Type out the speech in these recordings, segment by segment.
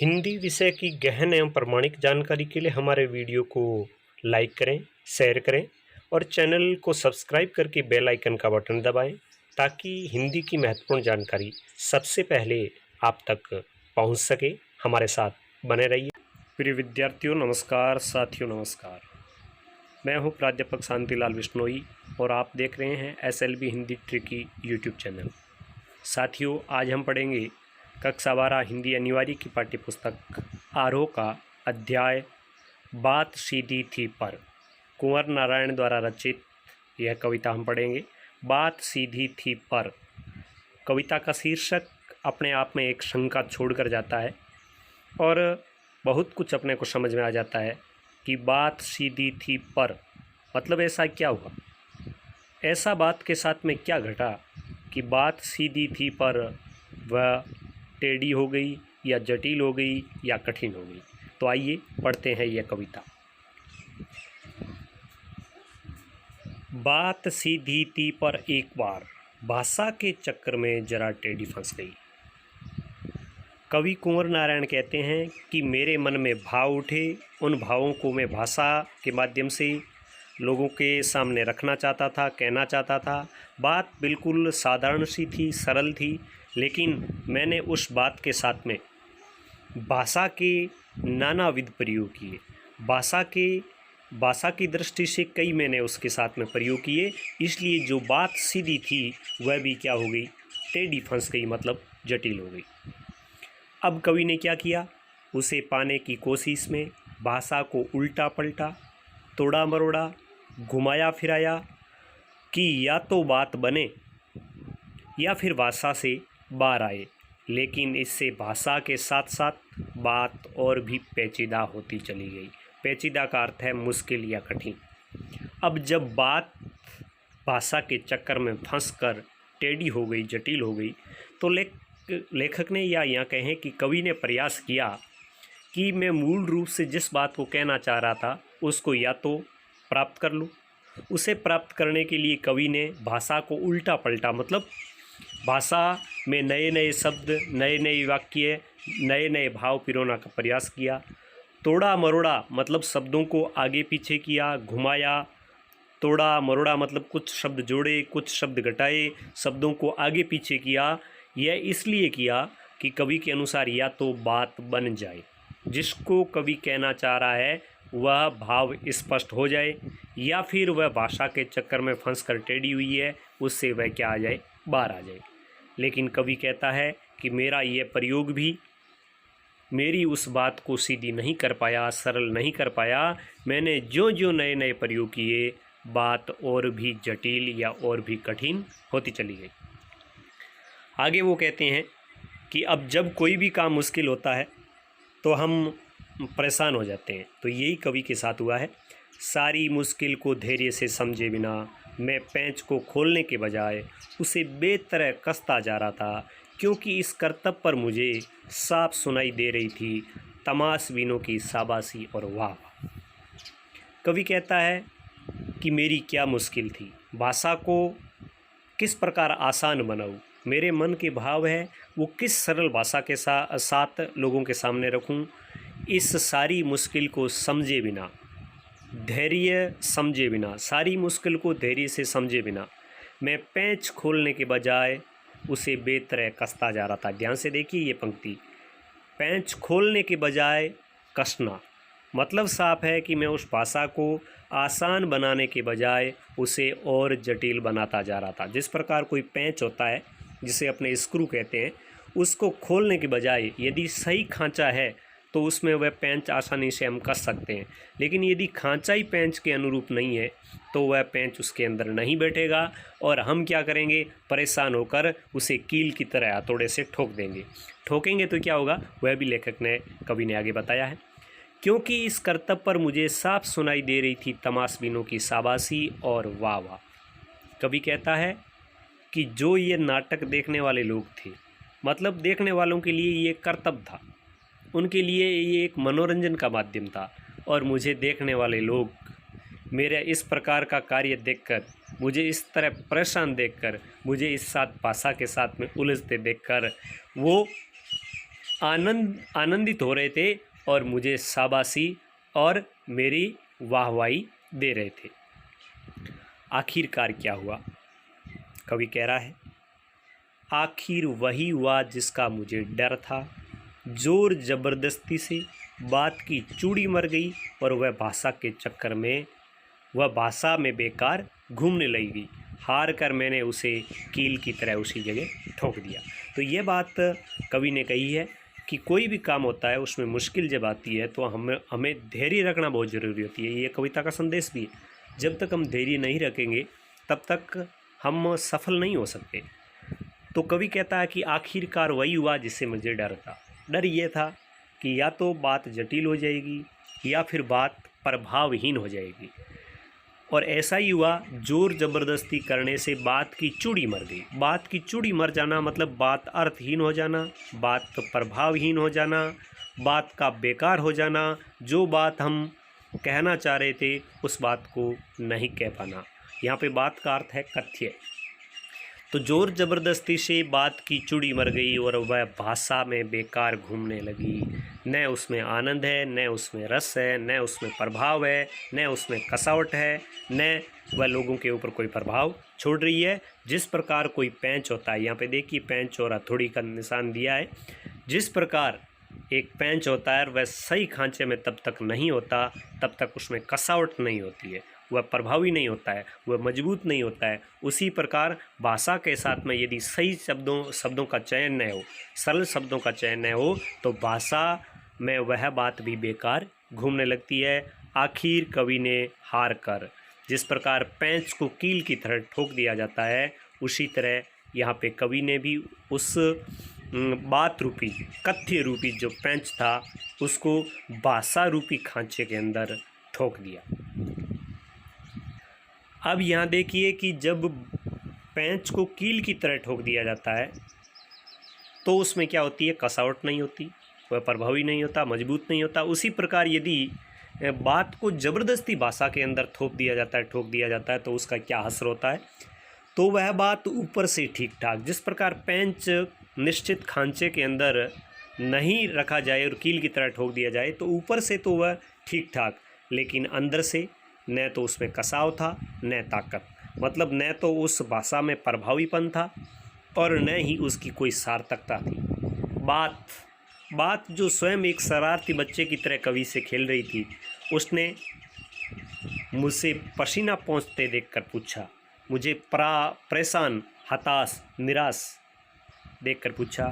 हिंदी विषय की गहन एवं प्रामाणिक जानकारी के लिए हमारे वीडियो को लाइक करें, शेयर करें और चैनल को सब्सक्राइब करके बेल आइकन का बटन दबाएं ताकि हिंदी की महत्वपूर्ण जानकारी सबसे पहले आप तक पहुंच सके। हमारे साथ बने रहिए। प्रिय विद्यार्थियों नमस्कार, साथियों नमस्कार। मैं हूं प्राध्यापक शांतिलाल विश्नोई और आप देख रहे हैं SLB Hindi tricky YouTube channel. साथियों, आज हम पढ़ेंगे कक्षा 12 हिंदी अनिवार्य की पाठ्यपुस्तक आरोह का अध्याय बात सीधी थी पर। कुंवर नारायण द्वारा रचित यह कविता हम पढ़ेंगे। बात सीधी थी पर कविता का शीर्षक अपने आप में एक शंका छोड़कर जाता है और बहुत कुछ अपने को समझ में आ जाता है कि बात सीधी थी पर मतलब ऐसा क्या हुआ, ऐसा बात के साथ में क्या घटा कि बात सीधी थी पर वह टेढ़ी हो गई या जटिल हो गई या कठिन हो गई। तो आइए पढ़ते हैं यह कविता। बात सीधी थी पर एक बार भाषा के चक्कर में जरा टेढ़ी फंस गई। कवि कुंवर नारायण कहते हैं कि मेरे मन में भाव उठे, उन भावों को मैं भाषा के माध्यम से लोगों के सामने रखना चाहता था, कहना चाहता था। बात बिल्कुल साधारण सी थी, सरल थी, लेकिन मैंने उस बात के साथ में भाषा के नानाविध प्रयोग किए। भाषा की दृष्टि से कई मैंने उसके साथ में प्रयोग किए, इसलिए जो बात सीधी थी वह भी क्या हो गई, टेढ़ी फंस गई, मतलब जटिल हो गई। अब कवि ने क्या किया, उसे पाने की कोशिश में भाषा को उल्टा पलटा, तोड़ा मरोड़ा, घुमाया फिराया कि या तो बात बने या फिर भाषा से बाहर आए, लेकिन इससे भाषा के साथ साथ बात और भी पेचीदा होती चली गई। पेचीदा का अर्थ है मुश्किल या कठिन। अब जब बात भाषा के चक्कर में फंसकर टेढ़ी हो गई, जटिल हो गई, तो लेखक ने या यहाँ कहें कि कवि ने प्रयास किया कि मैं मूल रूप से जिस बात को कहना चाह रहा था उसको या तो प्राप्त कर लूँ। उसे प्राप्त करने के लिए कवि ने भाषा को उल्टा पलटा, मतलब भाषा में नए नए शब्द, नए नए वाक्य, नए नए भाव पिरोना का प्रयास किया। तोड़ा मरोड़ा मतलब शब्दों को आगे पीछे किया, घुमाया। तोड़ा मरोड़ा मतलब कुछ शब्द जोड़े, कुछ शब्द घटाए, शब्दों को आगे पीछे किया। यह इसलिए किया कि कवि के अनुसार या तो बात बन जाए, जिसको कवि कहना चाह रहा है वह भाव स्पष्ट हो जाए, या फिर वह भाषा के चक्कर में फंसकर टेढ़ी हुई है उससे वह क्या आ जाए, बाहर आ जाए। लेकिन कवि कहता है कि मेरा यह प्रयोग भी मेरी उस बात को सीधी नहीं कर पाया, सरल नहीं कर पाया। मैंने जो जो नए नए प्रयोग किए, बात और भी जटिल या और भी कठिन होती चली गई। आगे वो कहते हैं कि अब जब कोई भी काम मुश्किल होता है तो हम परेशान हो जाते हैं, तो यही कवि के साथ हुआ है। सारी मुश्किल को धैर्य से समझे बिना मैं पेंच को खोलने के बजाय उसे बेतरह कसता जा रहा था, क्योंकि इस करतब पर मुझे साफ सुनाई दे रही थी तमाशबीनों की शाबाशी और वाह। कवि कहता है कि मेरी क्या मुश्किल थी, भाषा को किस प्रकार आसान बनाऊं, मेरे मन के भाव है वो किस सरल भाषा के साथ लोगों के सामने रखूं। इस सारी मुश्किल को समझे बिना, धैर्य समझे बिना, सारी मुश्किल को धैर्य से समझे बिना मैं पेंच खोलने के बजाय उसे बेतरह कसता जा रहा था। ध्यान से देखिए ये पंक्ति, पेंच खोलने के बजाय कसना, मतलब साफ है कि मैं उस भाषा को आसान बनाने के बजाय उसे और जटिल बनाता जा रहा था। जिस प्रकार कोई पेंच होता है जिसे अपने स्क्रू कहते हैं, उसको खोलने के बजाय यदि सही खांचा है तो उसमें वह पेंच आसानी से हम कस सकते हैं, लेकिन यदि खांचा ही पेंच के अनुरूप नहीं है तो वह पेंच उसके अंदर नहीं बैठेगा और हम क्या करेंगे, परेशान होकर उसे कील की तरह हथौड़े से ठोक देंगे। ठोकेंगे तो क्या होगा, वह भी कवि ने आगे बताया है। क्योंकि इस करतब पर मुझे साफ सुनाई दे रही थी तमाशबीनों की शाबाशी और वाह वाह। कवि कहता है कि जो ये नाटक देखने वाले लोग थे, मतलब देखने वालों के लिए ये कर्तव्य था, उनके लिए ये एक मनोरंजन का माध्यम था, और मुझे देखने वाले लोग मेरे इस प्रकार का कार्य देखकर, मुझे इस तरह परेशान देखकर, मुझे इस साथ भाषा के साथ में उलझते देखकर वो आनंदित हो रहे थे और मुझे शाबाशी और मेरी वाहवाही दे रहे थे। आखिरकार क्या हुआ? कवि कह रहा है, आखिर वही हुआ जिसका मुझे डर था। जोर जबरदस्ती से बात की चूड़ी मर गई और वह भाषा में बेकार घूमने लगी। हार कर मैंने उसे कील की तरह उसी जगह ठोक दिया। तो ये बात कवि ने कही है कि कोई भी काम होता है उसमें मुश्किल जब आती है तो हमें धैर्य रखना बहुत ज़रूरी होती है। ये कविता का संदेश भी है। जब तक हम धैर्य नहीं रखेंगे तब तक हम सफल नहीं हो सकते। तो कवि कहता है कि आखिरकार वही हुआ जिससे मुझे डर था। डर ये था कि या तो बात जटिल हो जाएगी या फिर बात प्रभावहीन हो जाएगी, और ऐसा ही हुआ। जोर ज़बरदस्ती करने से बात की चूड़ी मर गई। बात की चूड़ी मर जाना मतलब बात अर्थहीन हो जाना, बात प्रभावहीन हो जाना, बात का बेकार हो जाना। जो बात हम कहना चाह रहे थे उस बात को नहीं कह पाना। यहाँ पे बात का अर्थ है कथ्य। तो जोर ज़बरदस्ती से बात की चूड़ी मर गई और वह भाषा में बेकार घूमने लगी। न उसमें आनंद है, न उसमें रस है, न उसमें प्रभाव है, न उसमें कसावट है, न वह लोगों के ऊपर कोई प्रभाव छोड़ रही है। जिस प्रकार कोई पेंच होता है, यहाँ पे देखिए पेंच और हथौड़ी का निशान दिया है। जिस प्रकार एक पेंच होता है वह सही खांचे में तब तक नहीं होता तब तक उसमें कसावट नहीं होती है, वह प्रभावी नहीं होता है, वह मजबूत नहीं होता है। उसी प्रकार भाषा के साथ में यदि सही शब्दों का चयन न हो, सरल शब्दों का चयन न हो, तो भाषा में वह बात भी बेकार घूमने लगती है। आखिर कवि ने हार कर, जिस प्रकार पेंच को कील की तरह ठोक दिया जाता है, उसी तरह यहाँ पे कवि ने भी उस बात रूपी, कथ्य रूपी जो पेंच था उसको भाषा रूपी खांचे के अंदर ठोक दिया। अब यहाँ देखिए कि जब पेंच को कील की तरह ठोक दिया जाता है तो उसमें क्या होती है? कसावट नहीं होती, वह प्रभावी नहीं होता, मजबूत नहीं होता। उसी प्रकार यदि बात को ज़बरदस्ती भाषा के अंदर ठोक दिया जाता है, ठोक दिया जाता है, तो उसका क्या असर होता है? तो वह बात ऊपर से ठीक ठाक, जिस प्रकार पेंच निश्चित खांचे के अंदर नहीं रखा जाए और कील की तरह ठोक दिया जाए तो ऊपर से तो वह ठीक ठाक, लेकिन अंदर से न तो उसमें कसाव था न ताकत, मतलब न तो उस भाषा में प्रभावीपन था और न ही उसकी कोई सार्थकता थी। बात जो स्वयं एक शरारती बच्चे की तरह कवि से खेल रही थी, उसने मुझसे पसीना पोंछते देखकर पूछा, मुझे परेशान, हताश, निराश देखकर पूछा।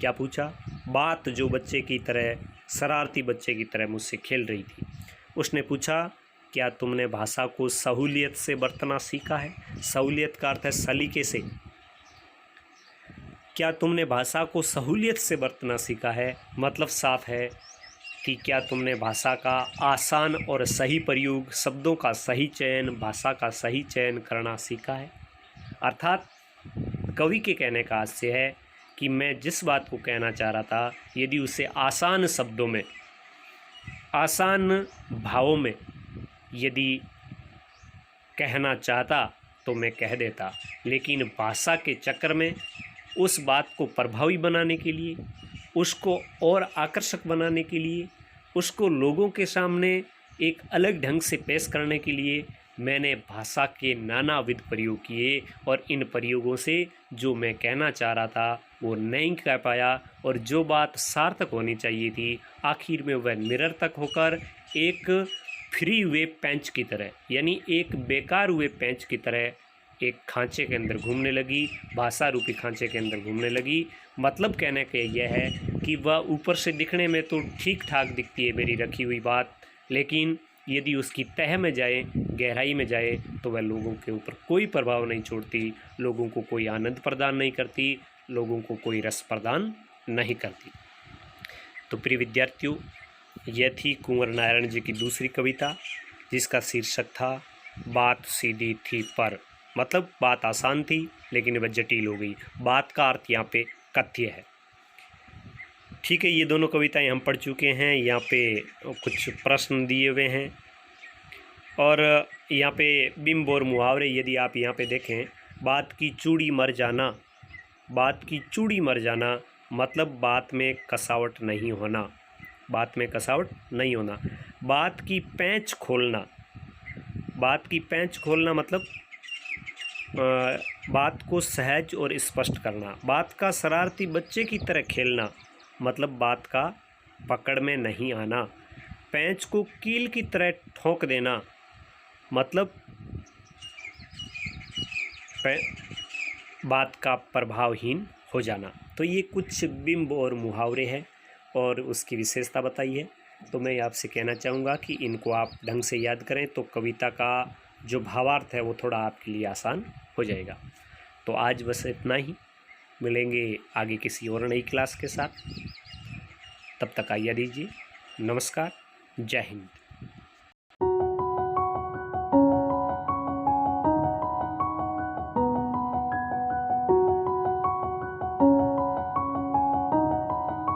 क्या पूछा? बात जो बच्चे की तरह, शरारती बच्चे की तरह मुझसे खेल रही थी, उसने पूछा, क्या तुमने भाषा को सहूलियत से बरतना सीखा है? सहूलियत का अर्थ है सलीके से। क्या तुमने भाषा को सहूलियत से बरतना सीखा है? मतलब साफ है कि क्या तुमने भाषा का आसान और सही प्रयोग, शब्दों का सही चयन, भाषा का सही चयन करना सीखा है? अर्थात कवि के कहने का आशय है कि मैं जिस बात को कहना चाह रहा था, यदि उसे आसान शब्दों में, आसान भावों में यदि कहना चाहता तो मैं कह देता, लेकिन भाषा के चक्कर में उस बात को प्रभावी बनाने के लिए, उसको और आकर्षक बनाने के लिए, उसको लोगों के सामने एक अलग ढंग से पेश करने के लिए मैंने भाषा के नानाविध प्रयोग किए और इन प्रयोगों से जो मैं कहना चाह रहा था वो नहीं कह पाया, और जो बात सार्थक होनी चाहिए थी आखिर में वह निरर्थक होकर एक फ्री हुए पेंच की तरह, यानी एक बेकार हुए पेंच की तरह एक खांचे के अंदर घूमने लगी, भाषा रूपी खांचे के अंदर घूमने लगी। मतलब कहने का यह है कि वह ऊपर से दिखने में तो ठीक ठाक दिखती है मेरी रखी हुई बात, लेकिन यदि उसकी तह में जाए, गहराई में जाए, तो वह लोगों के ऊपर कोई प्रभाव नहीं छोड़ती, लोगों को कोई आनंद प्रदान नहीं करती, लोगों को कोई रस प्रदान नहीं करती। तो प्रिय विद्यार्थियों, यह थी कुंवर नारायण जी की दूसरी कविता, जिसका शीर्षक था बात सीधी थी पर, मतलब बात आसान थी लेकिन वह जटिल हो गई। बात का अर्थ यहाँ पे कथ्य है। ठीक है, ये दोनों कविताएं हम पढ़ चुके हैं। यहाँ पे कुछ प्रश्न दिए हुए हैं और यहाँ पे बिंब और मुहावरे यदि आप यहाँ पे देखें, बात की चूड़ी मर जाना, बात की चूड़ी मर जाना मतलब बात में कसावट नहीं होना, बात में कसावट नहीं होना। बात की पैंच खोलना, बात की पैंच खोलना मतलब बात को सहज और स्पष्ट करना। बात का शरारती बच्चे की तरह खेलना, मतलब बात का पकड़ में नहीं आना। पैंच को कील की तरह ठोंक देना, मतलब बात का प्रभावहीन हो जाना। तो ये कुछ बिंब और मुहावरे हैं और उसकी विशेषता बताई है। तो मैं आपसे कहना चाहूँगा कि इनको आप ढंग से याद करें तो कविता का जो भावार्थ है वो थोड़ा आपके लिए आसान हो जाएगा। तो आज बस इतना ही, मिलेंगे आगे किसी और नई क्लास के साथ। तब तक आइए दीजिए, नमस्कार, जय हिंद।